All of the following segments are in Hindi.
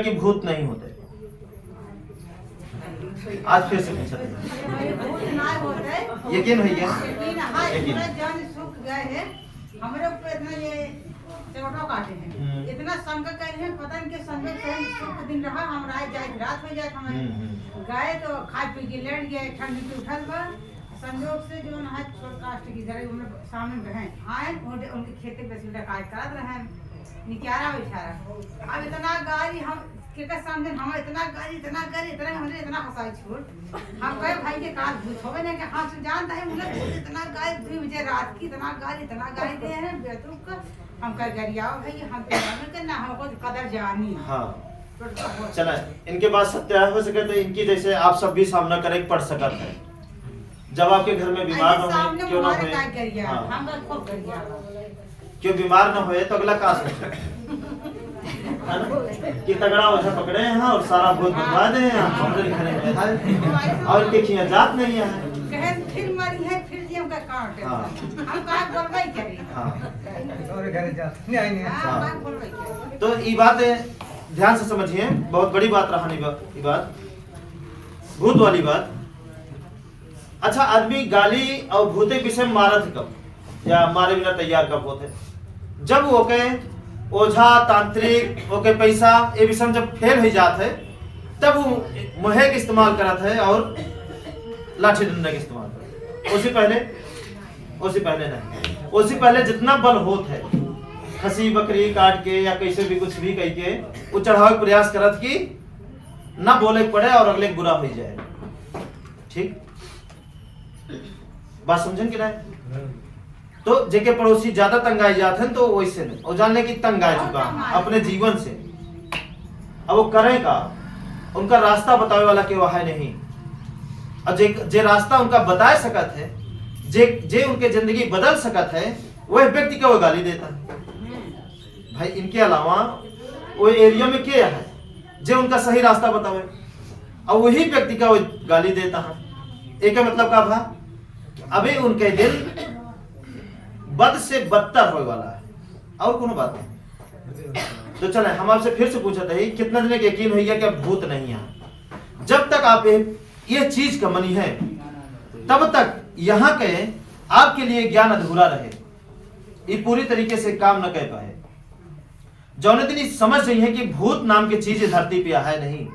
कि भूत नहीं होते। आज फिर से पूछते हैं, यकीन है क्या? यकीन हमारे ऊपर इतना ये चोटों काटे हैं, इतना संकट करे हैं, पता नहीं कि संकट से सुख दिन रहा हम रात जाए रात में जाए हमारे गए तो खा पी के लेट गए, ठंडी पे उठल बा संयोग से जो ना छोट कास्ट की जगह उन सामने रहे आए उनके खेती पे सीधा काट कर रहे निकारा बेचारा। अब इतना गाड़ी हम के सामने हम इतना हमने इतना हंसाई छूट हम कहे भाई के काज भूत होवे ना कि हां से जानता है मुझे इतना गाय 2 बजे रात की इतना गाय दे हैं बेतुक का हम कह गरियाओ भाई हम पे करना हमको कदर जानी। हां चला इनके बाद सत्य हो सके तो इनकी जैसे आप सब भी सामना करे पड़ सकत है। जब आपके घर में बीमार न हो क्यों ना होए, हम खूब गरिया क्यों बीमार न होए तो अगला का सोचे कि तगड़ा वजह पकड़े हैं और सारा भूत भगवा दे हैं हमरे लिखने में है और देखिए जात नहीं है कहे फिर मरी है फिर जी हमका काट हम का बोलबई करी। हां और घरे जा नहीं हां बोलबई करी। तो ये बात ध्यान से समझिए, बहुत बड़ी बात रहा ये बात भूत वाली बात। अच्छा आदमी गाली और भूते विषय मारत कब या मारे बिना तैयार कब होते? जब वो के ओझा तांत्रिक ओके पैसा ये विषय जब फेल हो जात है तब वो मोहे के इस्तेमाल करत है और लाठी डंडा के इस्तेमाल करत। उससे पहले नहीं, उससे पहले जितना बल होत है खसी बकरी काट के या कैसे भी कुछ भी कह के वो चढ़ावे के प्रयास करत कि ना बोले पड़े और अगले बुरा हो जाए। ठीक बात समझन कि नहीं? तो जेके पड़ोसी ज्यादा तंगाई जाते हैं तो वैसे नहीं और जानने की तंगाई चुका अपने जीवन से। अब वो करेगा उनका रास्ता बतावे वाला के वह है नहीं और जे रास्ता उनका बता सकत है जे उनके जिंदगी बदल सकत है वह व्यक्ति का वो गाली देता है। भाई इनके अलावा वो एरिया में क्या है जे उनका सही रास्ता बतावे और वही व्यक्ति का वो गाली देता है। एक मतलब का भा अभी उनके दिल बद से बदतर होने वाला है और कोनो बात नहीं। तो चले हम आपसे फिर से पूछते हैं कितना दिन यकीन है कि भूत नहीं है? जब तक आप ये चीज का मनी है तब तक यहाँ के आपके लिए ज्ञान अधूरा रहे, ये पूरी तरीके से काम न कर पाए। जौने दिन समझ रही है कि भूत नाम की चीज धरती पे है नहीं,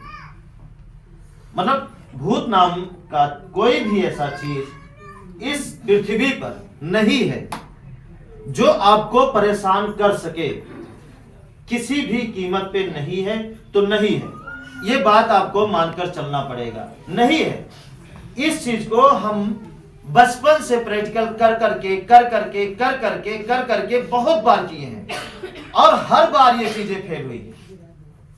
मतलब भूत नाम का कोई भी ऐसा चीज इस पृथ्वी पर नहीं है जो आपको परेशान कर सके, किसी भी कीमत पे नहीं है तो नहीं है, ये बात आपको मानकर चलना पड़ेगा। नहीं है इस चीज को हम बचपन से प्रैक्टिकल कर करके बहुत बार किए हैं और हर बार ये चीजें फेल हुई है।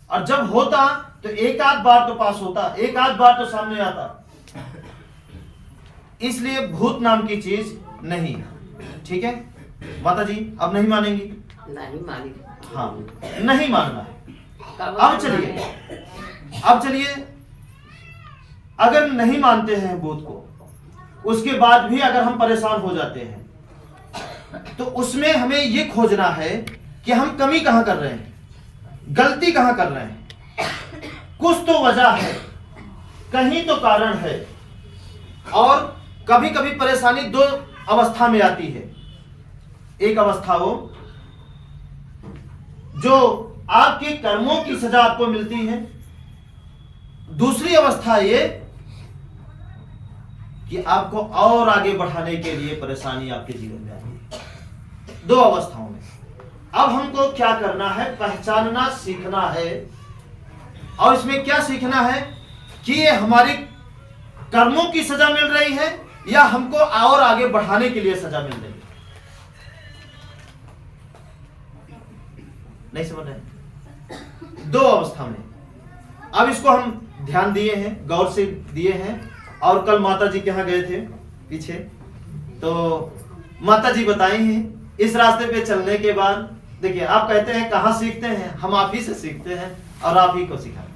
और जब होता तो एक आध बार तो पास होता, एक आध बार तो सामने आता। इसलिए भूत नाम की चीज नहीं है। ठीक है माता जी, अब नहीं मानेंगी? नहीं मानेंगी। हाँ नहीं मानना है। अब चलिए अगर नहीं मानते हैं भूत को उसके बाद भी अगर हम परेशान हो जाते हैं तो उसमें हमें ये खोजना है कि हम कमी कहां कर रहे हैं, गलती कहां कर रहे हैं। कुछ तो वजह है, कहीं तो कारण है। और कभी कभी परेशानी 2 अवस्था में आती है। एक अवस्था हो जो आपके कर्मों की सजा आपको मिलती है, दूसरी अवस्था ये कि आपको और आगे बढ़ाने के लिए परेशानी आपके जीवन में आती है। 2 अवस्थाओं में अब हमको क्या करना है, पहचानना सीखना है। और इसमें क्या सीखना है कि ये हमारी कर्मों की सजा मिल रही है या हमको और आगे बढ़ाने के लिए सजा मिल रही है। नहीं समझ रहे? 2 अवस्था में। अब इसको हम ध्यान दिए हैं, गौर से दिए हैं। और कल माता जी के यहाँ गए थे पीछे, तो माता जी बताई हैं इस रास्ते पे चलने के बाद। देखिए आप कहते हैं कहाँ सीखते हैं, हम आप ही से सीखते हैं और आप ही को सिखाते हैं।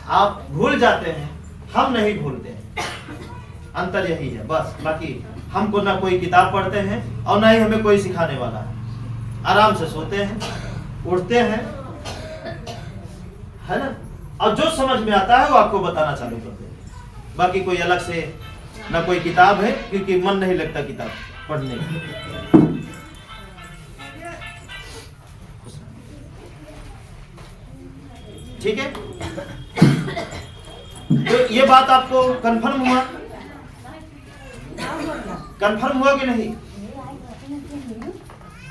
आप भूल जाते हैं, हम नहीं भूलते हैं, अंतर यही है बस। बाकी हमको ना कोई किताब पढ़ते हैं और ना ही हमें कोई सिखाने वाला है। आराम से सोते हैं, उठते हैं, है ना। और जो समझ में आता है वो आपको बताना चालू कर दे। बाकी कोई अलग से ना कोई किताब है, क्योंकि मन नहीं लगता किताब पढ़ने में। ठीक है, तो ये बात आपको कंफर्म हुआ? कंफर्म हुआ कि नहीं?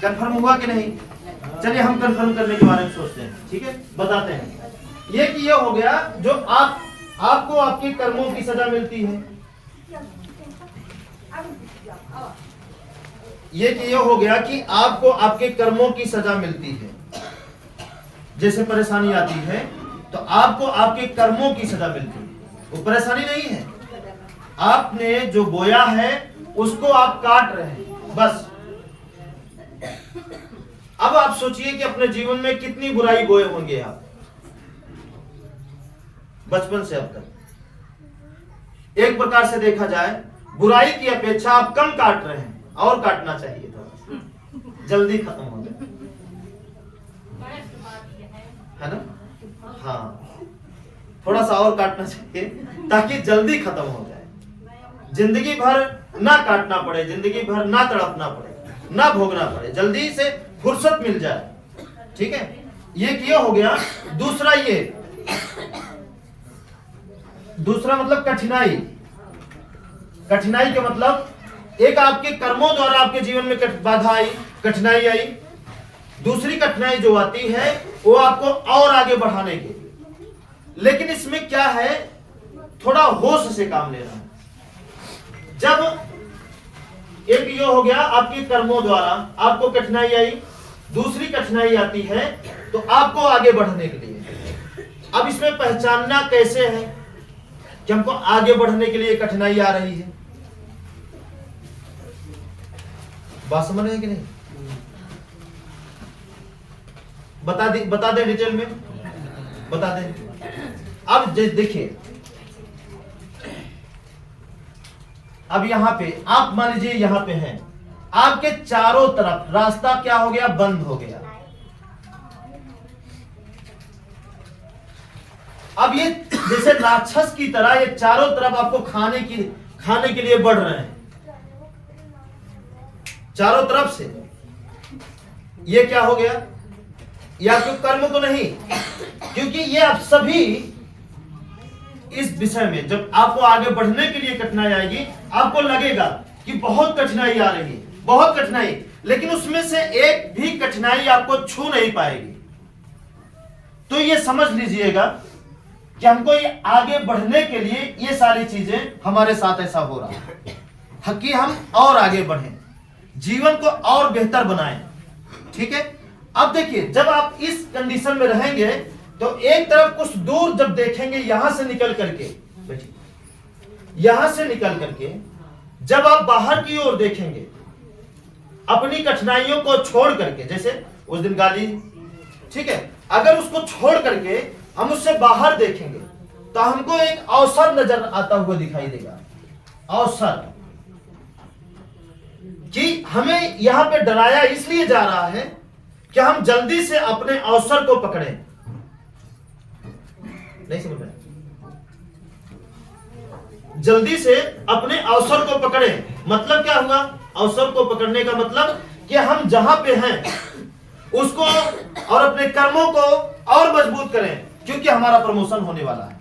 कंफर्म हुआ कि नहीं? चलिए हम कंफर्म करने के बारे में सोचते हैं। ठीक है, बताते हैं। ये कि ये हो गया जो आपको आपके कर्मों की सजा मिलती है। ये कि ये हो गया कि आपको आपके कर्मों की सजा मिलती है। जैसे परेशानी आती है तो आपको आपके कर्मों की सजा मिलती है, वो परेशानी नहीं है। आपने जो बोया है उसको आप काट रहे हैं, बस। अब आप सोचिए कि अपने जीवन में कितनी बुराई बोए होंगे आप, बचपन से अब तक। एक प्रकार से देखा जाए बुराई की अपेक्षा आप कम काट रहे हैं, और काटना चाहिए था, जल्दी खत्म हो जाए, है ना। हाँ, थोड़ा सा और काटना चाहिए ताकि जल्दी खत्म हो जाए, जिंदगी भर ना काटना पड़े, जिंदगी भर ना तड़पना पड़े, ना भोगना पड़े, जल्दी से फुर्सत मिल जाए। ठीक है, ये किया हो गया। दूसरा, ये दूसरा मतलब कठिनाई। कठिनाई का मतलब एक आपके कर्मों द्वारा आपके जीवन में बाधा आई, कठिनाई आई। दूसरी कठिनाई जो आती है वो आपको और आगे बढ़ाने के लिए। लेकिन इसमें क्या है, थोड़ा होश से काम लेना है। जब एक ये हो गया आपके कर्मों द्वारा आपको कठिनाई आई, दूसरी कठिनाई आती है तो आपको आगे बढ़ने के लिए। अब इसमें पहचानना कैसे है कि हमको आगे बढ़ने के लिए कठिनाई आ रही है? बात समझ है कि नहीं? बता दे डिटेल में, बता दे। अब देखिए, अब यहां पे आप मान लीजिए यहां पे हैं, आपके चारों तरफ रास्ता क्या हो गया, बंद हो गया। अब ये जैसे राक्षस की तरह ये चारों तरफ आपको खाने के लिए बढ़ रहे हैं, चारों तरफ से। ये क्या हो गया, ये आपके कर्म तो नहीं, क्योंकि ये आप सभी इस विषय में जब आपको आगे बढ़ने के लिए कठिनाई आएगी, आपको लगेगा कि बहुत कठिनाई आ रही है, बहुत कठिनाई, लेकिन उसमें से एक भी कठिनाई आपको छू नहीं पाएगी। तो ये समझ लीजिएगा कि हमको ये आगे बढ़ने के लिए ये सारी चीजें हमारे साथ ऐसा हो रहा है कि हम और आगे बढ़ें, जीवन को और बेहतर बनाएं। ठीक है, अब देखिए, जब आप इस कंडीशन में रहेंगे तो एक तरफ कुछ दूर जब देखेंगे, यहां से निकल करके, यहां से निकल करके जब आप बाहर की ओर देखेंगे, अपनी कठिनाइयों को छोड़ करके, जैसे उस दिन गाली, ठीक है, अगर उसको छोड़ करके हम उससे बाहर देखेंगे तो हमको एक अवसर नजर आता हुआ दिखाई देगा। अवसर कि हमें यहां पे डराया इसलिए जा रहा है कि हम जल्दी से अपने अवसर को पकड़ें। नहीं समझ रहे? जल्दी से अपने अवसर को पकड़ें, मतलब क्या हुआ? अवसर को पकड़ने का मतलब कि हम जहां पे हैं उसको और अपने कर्मों को और मजबूत करें, क्योंकि हमारा प्रमोशन होने वाला है।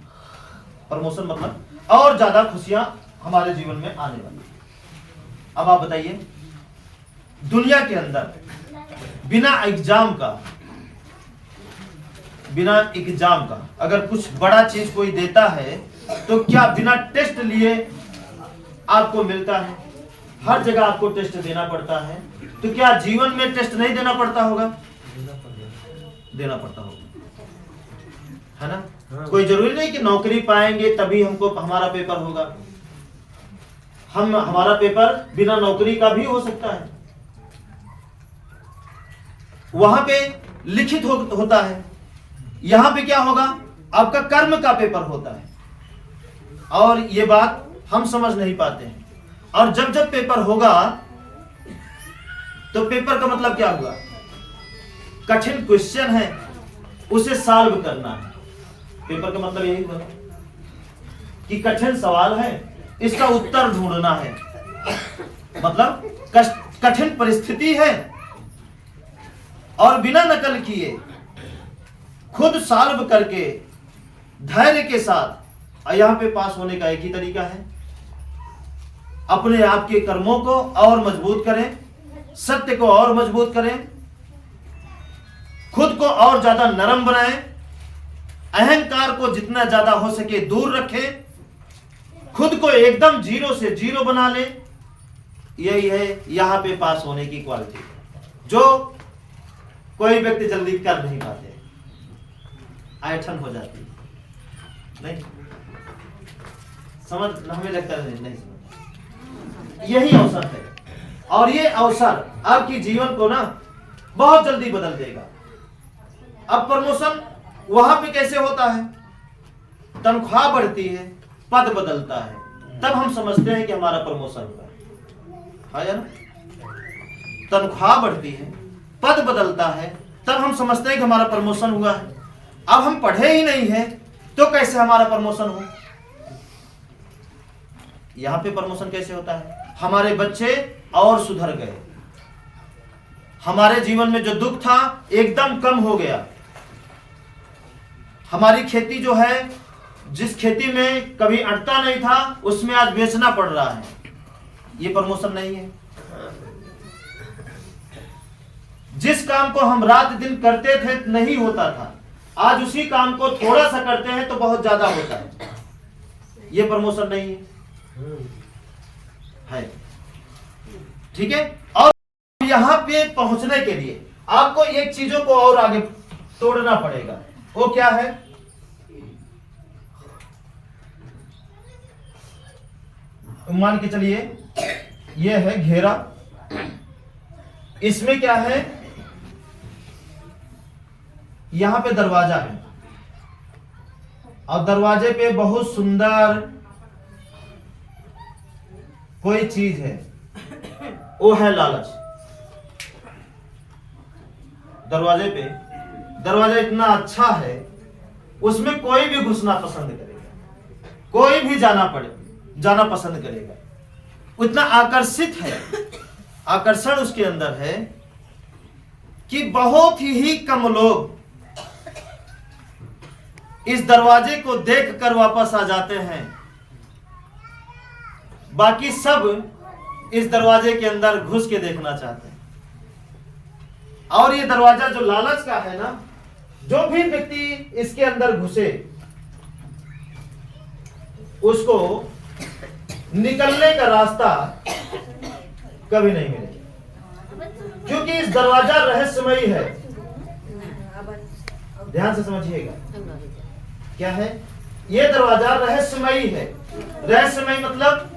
प्रमोशन मतलब और ज्यादा खुशियां हमारे जीवन में आने वाली। अब आप बताइए, दुनिया के अंदर बिना एग्जाम का अगर कुछ बड़ा चीज कोई देता है तो क्या बिना टेस्ट लिए आपको मिलता है? हर जगह आपको टेस्ट देना पड़ता है। तो क्या जीवन में टेस्ट नहीं देना पड़ता होगा? देना पड़ता होगा, है ना? हाँ। कोई जरूरी नहीं कि नौकरी पाएंगे तभी हमको हमारा पेपर होगा। हमारा पेपर बिना नौकरी का भी हो सकता है। वहां पे लिखित होता है, यहां पे क्या होगा? आपका कर्म का पेपर होता है। और ये बात हम समझ नहीं पाते हैं। और जब जब पेपर होगा तो पेपर का मतलब क्या हुआ? कठिन क्वेश्चन है, उसे सॉल्व करना है। पेपर का मतलब यही बना कि कठिन सवाल है, इसका उत्तर ढूंढना है। मतलब कठिन परिस्थिति है और बिना नकल किए खुद सॉल्व करके धैर्य के साथ यहां पे पास होने का एक ही तरीका है, अपने आप के कर्मों को और मजबूत करें, सत्य को और मजबूत करें, खुद को और ज्यादा नरम बनाएं, अहंकार को जितना ज्यादा हो सके दूर रखें, खुद को एकदम जीरो से जीरो बना लें। यही है यहां पे पास होने की क्वालिटी, जो कोई व्यक्ति जल्दी कर नहीं पाते, ऐठन हो जाती है। नहीं समझ, हमें लगता है नहीं समझ। यही अवसर है और ये अवसर आपकी जीवन को ना बहुत जल्दी बदल देगा। अब प्रमोशन वहां पे कैसे होता है? तनख्वाह बढ़ती है, पद बदलता है, तब हम समझते हैं कि हमारा प्रमोशन हुआ है ना। तनख्वाह बढ़ती है, पद बदलता है, तब हम समझते हैं कि हमारा प्रमोशन हुआ है। अब हम पढ़े ही नहीं है तो कैसे हमारा प्रमोशन हो? यहां पे प्रमोशन कैसे होता है? हमारे बच्चे और सुधर गए, हमारे जीवन में जो दुख था एकदम कम हो गया, हमारी खेती जो है, जिस खेती में कभी अटता नहीं था उसमें आज बेचना पड़ रहा है, ये प्रमोशन नहीं है। जिस काम को हम रात दिन करते थे नहीं होता था, आज उसी काम को थोड़ा सा करते हैं तो बहुत ज्यादा होता है, ये प्रमोशन नहीं है। ठीक है। और यहां पे पहुंचने के लिए आपको एक चीजों को और आगे तोड़ना पड़ेगा। वो क्या है? मान के चलिए ये है घेरा, इसमें क्या है? यहां पे दरवाजा है और दरवाजे पे बहुत सुंदर कोई चीज है, वो है लालच। दरवाजे पे दरवाजा इतना अच्छा है, उसमें कोई भी घुसना पसंद करेगा, कोई भी जाना पसंद करेगा, उतना आकर्षित है, आकर्षण उसके अंदर है कि बहुत ही कम लोग इस दरवाजे को देखकर वापस आ जाते हैं, बाकी सब इस दरवाजे के अंदर घुस के देखना चाहते हैं। और ये दरवाजा जो लालच का है ना, जो भी व्यक्ति इसके अंदर घुसे उसको निकलने का रास्ता कभी नहीं मिलेगा, क्योंकि इस दरवाजा रहस्यमयी है। ध्यान से समझिएगा, क्या है ये दरवाजा? रहस्यमयी है। रहस्यमयी मतलब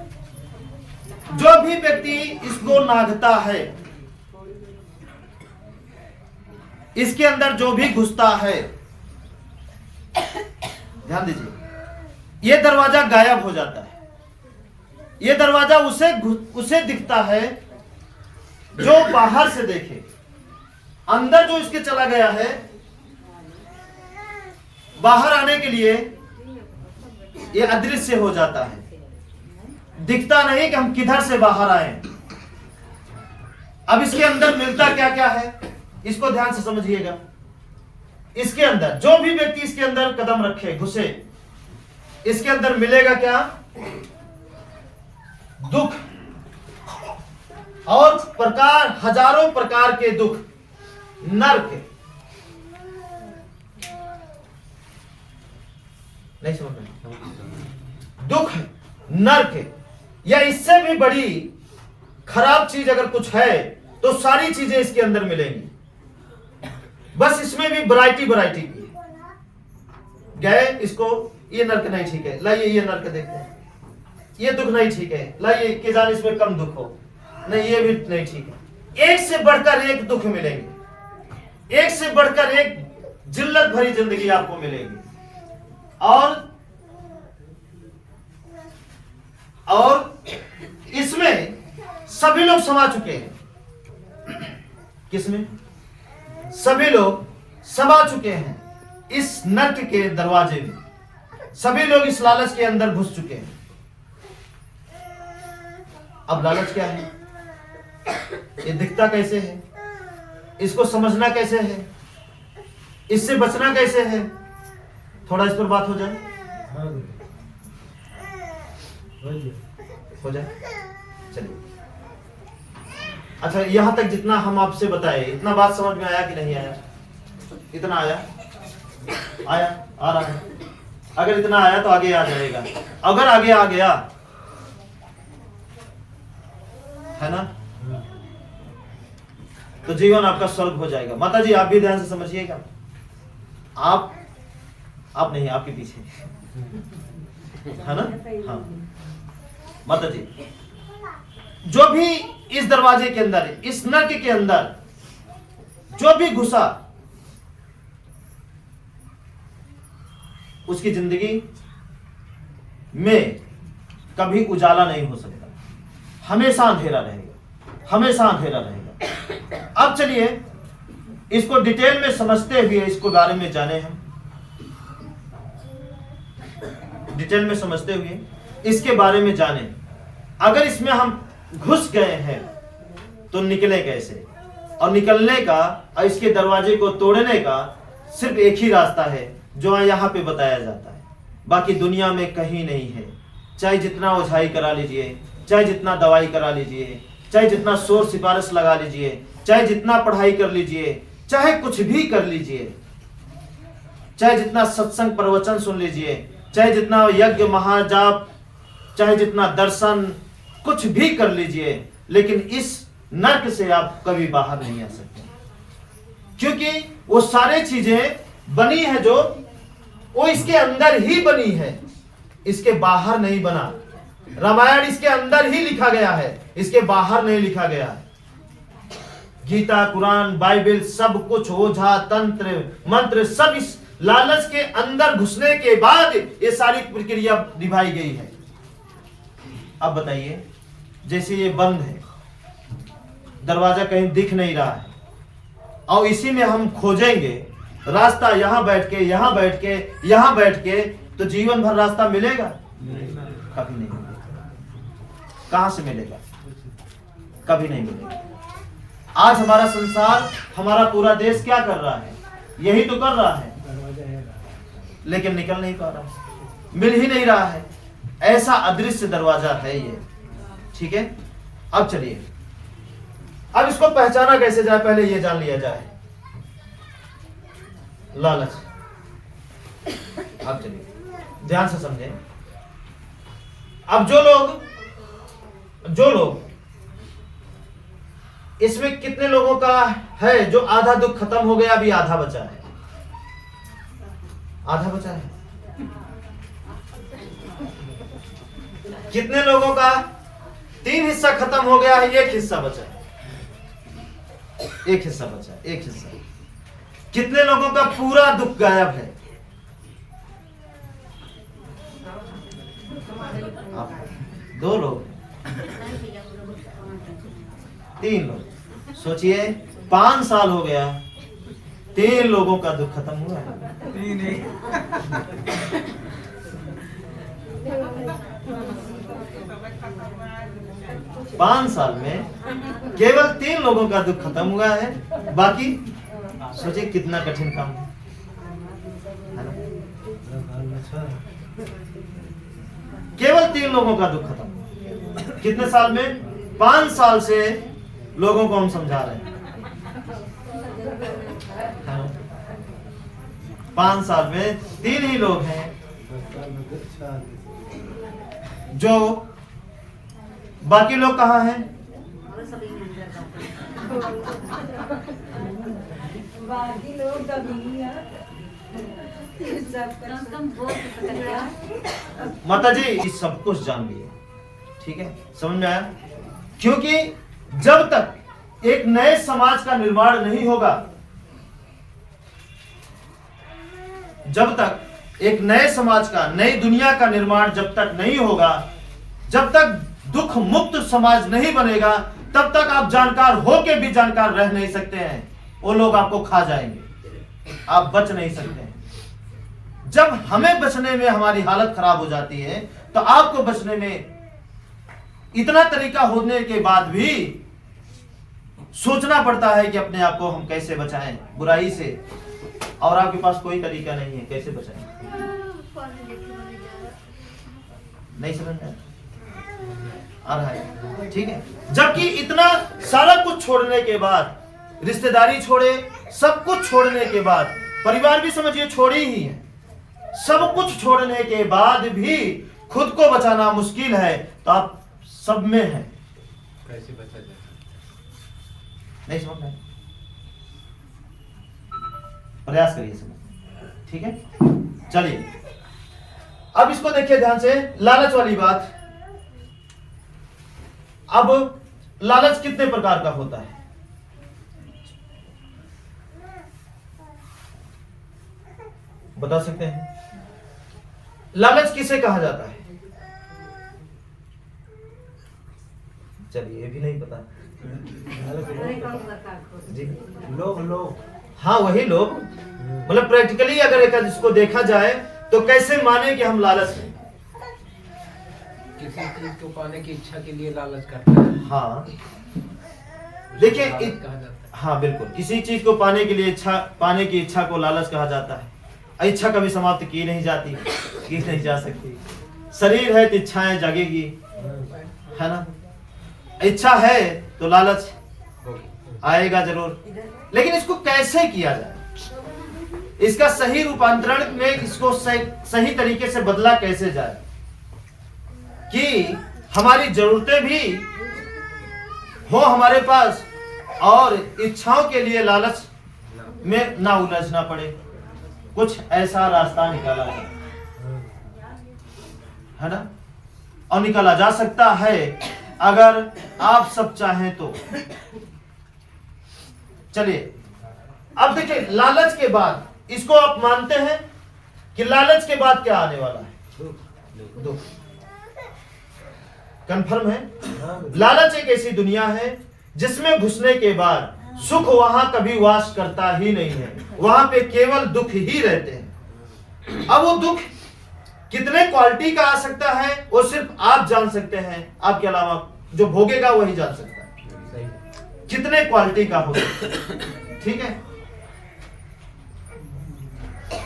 जो भी व्यक्ति इसको नागता है, इसके अंदर जो भी घुसता है, ध्यान दीजिए, ये दरवाजा गायब हो जाता है। ये दरवाजा उसे दिखता है जो बाहर से देखे, अंदर जो इसके चला गया है, बाहर आने के लिए ये अदृश्य हो जाता है, दिखता नहीं कि हम किधर से बाहर आए। अब इसके अंदर मिलता क्या क्या है, इसको ध्यान से समझिएगा। इसके अंदर जो भी व्यक्ति इसके अंदर कदम रखे, घुसे, इसके अंदर मिलेगा क्या? दुख और हजारों प्रकार के दुख, नर्क। नहीं समझ रहे? दुख, नर्क, या इससे भी बड़ी खराब चीज अगर कुछ है तो सारी चीजें इसके अंदर मिलेंगी। बस इसमें भी वैरायटी की। गए इसको, ये नर्क नहीं ठीक है, लाइए ये नर्क देखते हैं। ये दुख नहीं ठीक है, लाइए कि जान इसमें कम दुख हो, नहीं ये भी नहीं ठीक है। एक से बढ़कर एक दुख मिलेंगे, एक से बढ़कर एक जिल्लत भरी जिंदगी आपको मिलेगी। और इसमें सभी लोग समा चुके हैं। किसमें? सभी लोग समा चुके हैं। इस नर्क के दरवाजे में सभी लोग इस लालच के अंदर घुस चुके हैं। अब लालच क्या है, ये दिखता कैसे है, इसको समझना कैसे है, इससे बचना कैसे है, थोड़ा इस पर बात हो जाए। हो जाए, चलिए। अच्छा, यहां तक जितना हम आपसे बताए, इतना बात समझ में आया कि नहीं आया? इतना आया? आया, आ रहा है। अगर इतना आया तो आगे आ जाएगा। अगर आगे आ गया है ना, तो जीवन आपका स्वर्ग हो जाएगा। माता जी, आप भी ध्यान से समझिएगा। आप नहीं, आपके पीछे है ना। हाँ माता जी, जो भी इस दरवाजे के अंदर, इस नर्क के अंदर जो भी घुसा, उसकी जिंदगी में कभी उजाला नहीं हो सकता, हमेशा अंधेरा रहेगा, हमेशा अंधेरा रहेगा। अब चलिए इसको डिटेल में समझते हुए इसको बारे में जाने हम, डिटेल में समझते हुए इसके बारे में जाने। अगर इसमें हम घुस गए हैं तो निकले कैसे, और निकलने का और इसके दरवाजे को तोड़ने का सिर्फ एक ही रास्ता है जो यहाँ पे बताया जाता है, बाकी दुनिया में कहीं नहीं है। चाहे जितना ओझाई करा लीजिए, चाहे जितना दवाई करा लीजिए, चाहे जितना शोर सिफारिश लगा लीजिए, चाहे जितना पढ़ाई कर लीजिए, चाहे कुछ भी कर लीजिए, चाहे जितना सत्संग प्रवचन सुन लीजिए, चाहे जितना यज्ञ महाजाप, चाहे जितना दर्शन, कुछ भी कर लीजिए, लेकिन इस नर्क से आप कभी बाहर नहीं आ सकते, क्योंकि वो सारी चीजें बनी है जो वो इसके अंदर ही बनी है, इसके बाहर नहीं बना। रामायण इसके अंदर ही लिखा गया है, इसके बाहर नहीं लिखा गया है। गीता, कुरान, बाइबल, सब कुछ ओझा, तंत्र, मंत्र, सब इस लालच के अंदर घुसने के बाद ये सारी प्रक्रिया निभाई गई है। अब बताइए, जैसे ये बंद है, दरवाजा कहीं दिख नहीं रहा है, और इसी में हम खोजेंगे रास्ता, यहां बैठ के, यहां बैठ के, यहां बैठ के, तो जीवन भर रास्ता मिलेगा? कभी नहीं मिलेगा। कहां से मिलेगा? कभी नहीं मिलेगा। आज हमारा संसार, हमारा पूरा देश क्या कर रहा है? यही तो कर रहा है, लेकिन निकल नहीं पा रहा, मिल ही नहीं रहा है। ऐसा अदृश्य दरवाजा है ये, ठीक है। अब चलिए, अब इसको पहचाना कैसे जाए, पहले ये जान लिया जाए, लालच। अब चलिए ध्यान से समझें। अब जो लोग इसमें कितने लोगों का है जो आधा दुख खत्म हो गया, अभी आधा बचा है? आधा बचा है। कितने लोगों का 3 हिस्सा खत्म हो गया है, 1 हिस्सा बचा है? 1 हिस्सा बचा है, 1 हिस्सा। कितने लोगों का पूरा दुख गायब है? आप 2 लोग, 3 लोग। सोचिए 5 साल हो गया, 3 लोगों का दुख खत्म हुआ है। 5 साल में केवल 3 लोगों का दुख खत्म हुआ है, बाकी सोचिए कितना कठिन काम है ना? केवल 3 लोगों का दुख खत्म। कितने साल में? 5 साल से लोगों को हम समझा रहे हैं। 5 साल में 3 ही लोग हैं जो, बाकी लोग कहाँ हैं? बाकी लोग माता जी इस सब कुछ जान लिए, ठीक है, समझ में आया? क्योंकि जब तक एक नए समाज का निर्माण नहीं होगा, जब तक एक नए समाज का, नई दुनिया का निर्माण जब तक नहीं होगा, जब तक दुख मुक्त समाज नहीं बनेगा, तब तक आप जानकार होके भी जानकार रह नहीं सकते हैं। वो लोग आपको खा जाएंगे, आप बच नहीं सकते हैं। जब हमें बचने में हमारी हालत खराब हो जाती है, तो आपको बचने में इतना तरीका होने के बाद भी सोचना पड़ता है कि अपने आप को हम कैसे बचाएं बुराई से, और आपके पास कोई तरीका नहीं है कैसे बचाएं। नहीं समझ में आ रहा है? ठीक है। जबकि इतना सारा कुछ छोड़ने के बाद, रिश्तेदारी छोड़े, सब कुछ छोड़ने के बाद, परिवार भी समझिए छोड़ी ही है, सब कुछ छोड़ने के बाद भी खुद को बचाना मुश्किल है, तो आप सब में है, कैसे बचा जाए? नहीं समझ में? प्रयास करिए समझ। ठीक है, चलिए अब इसको देखिए ध्यान से, लालच वाली बात। अब लालच कितने प्रकार का होता है? बता सकते हैं? लालच किसे कहा जाता है? चलिए, ये भी नहीं पता जी। लोग हाँ, वही लोग, मतलब प्रैक्टिकली अगर एक इसको देखा जाए तो कैसे माने कि हम लालच हैं? किसी चीज को पाने की इच्छा के लिए लालच करता है। हाँ देखिए, लालच कहा जाता है। हाँ बिल्कुल, किसी चीज को पाने के लिए पाने की इच्छा को लालच कहा जाता है। इच्छा कभी समाप्त की नहीं जाती, की नहीं जा सकती। शरीर है तो इच्छाएं जागेगी, है ना? इच्छा है तो लालच आएगा जरूर। लेकिन इसको कैसे किया जाए, इसका सही रूपांतरण में इसको सही तरीके से बदला कैसे जाए कि हमारी जरूरतें भी हो हमारे पास और इच्छाओं के लिए लालच में ना उलझना पड़े। कुछ ऐसा रास्ता निकाला जाए, है ना? और निकाला जा सकता है अगर आप सब चाहें तो। चलिए अब देखिए, लालच के बाद, इसको आप मानते हैं कि लालच के बाद क्या आने वाला है? दुख। कंफर्म है? लालच एक ऐसी दुनिया है जिसमें घुसने के बाद सुख वहां कभी वास करता ही नहीं है, वहां पे केवल दुख ही रहते हैं। अब वो दुख कितने क्वालिटी का आ सकता है वो सिर्फ आप जान सकते हैं, आपके अलावा जो भोगेगा वही जान सकता है कितने क्वालिटी का हो। ठीक है,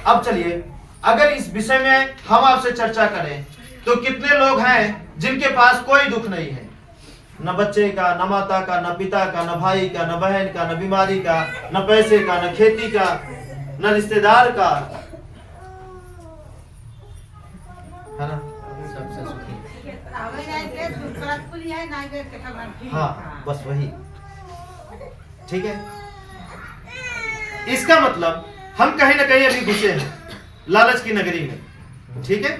अब चलिए, अगर इस विषय में हम आपसे चर्चा करें तो कितने लोग हैं जिनके पास कोई दुख नहीं है? न बच्चे का, न माता का, न पिता का, न भाई का, न बहन का, न बीमारी का, न पैसे का, न खेती का, न रिश्तेदार का, है ना? सबसे सुखी। हाँ, बस वही। ठीक है, इसका मतलब हम कहीं ना कहीं अभी घुसे हैं लालच की नगरी में। ठीक है,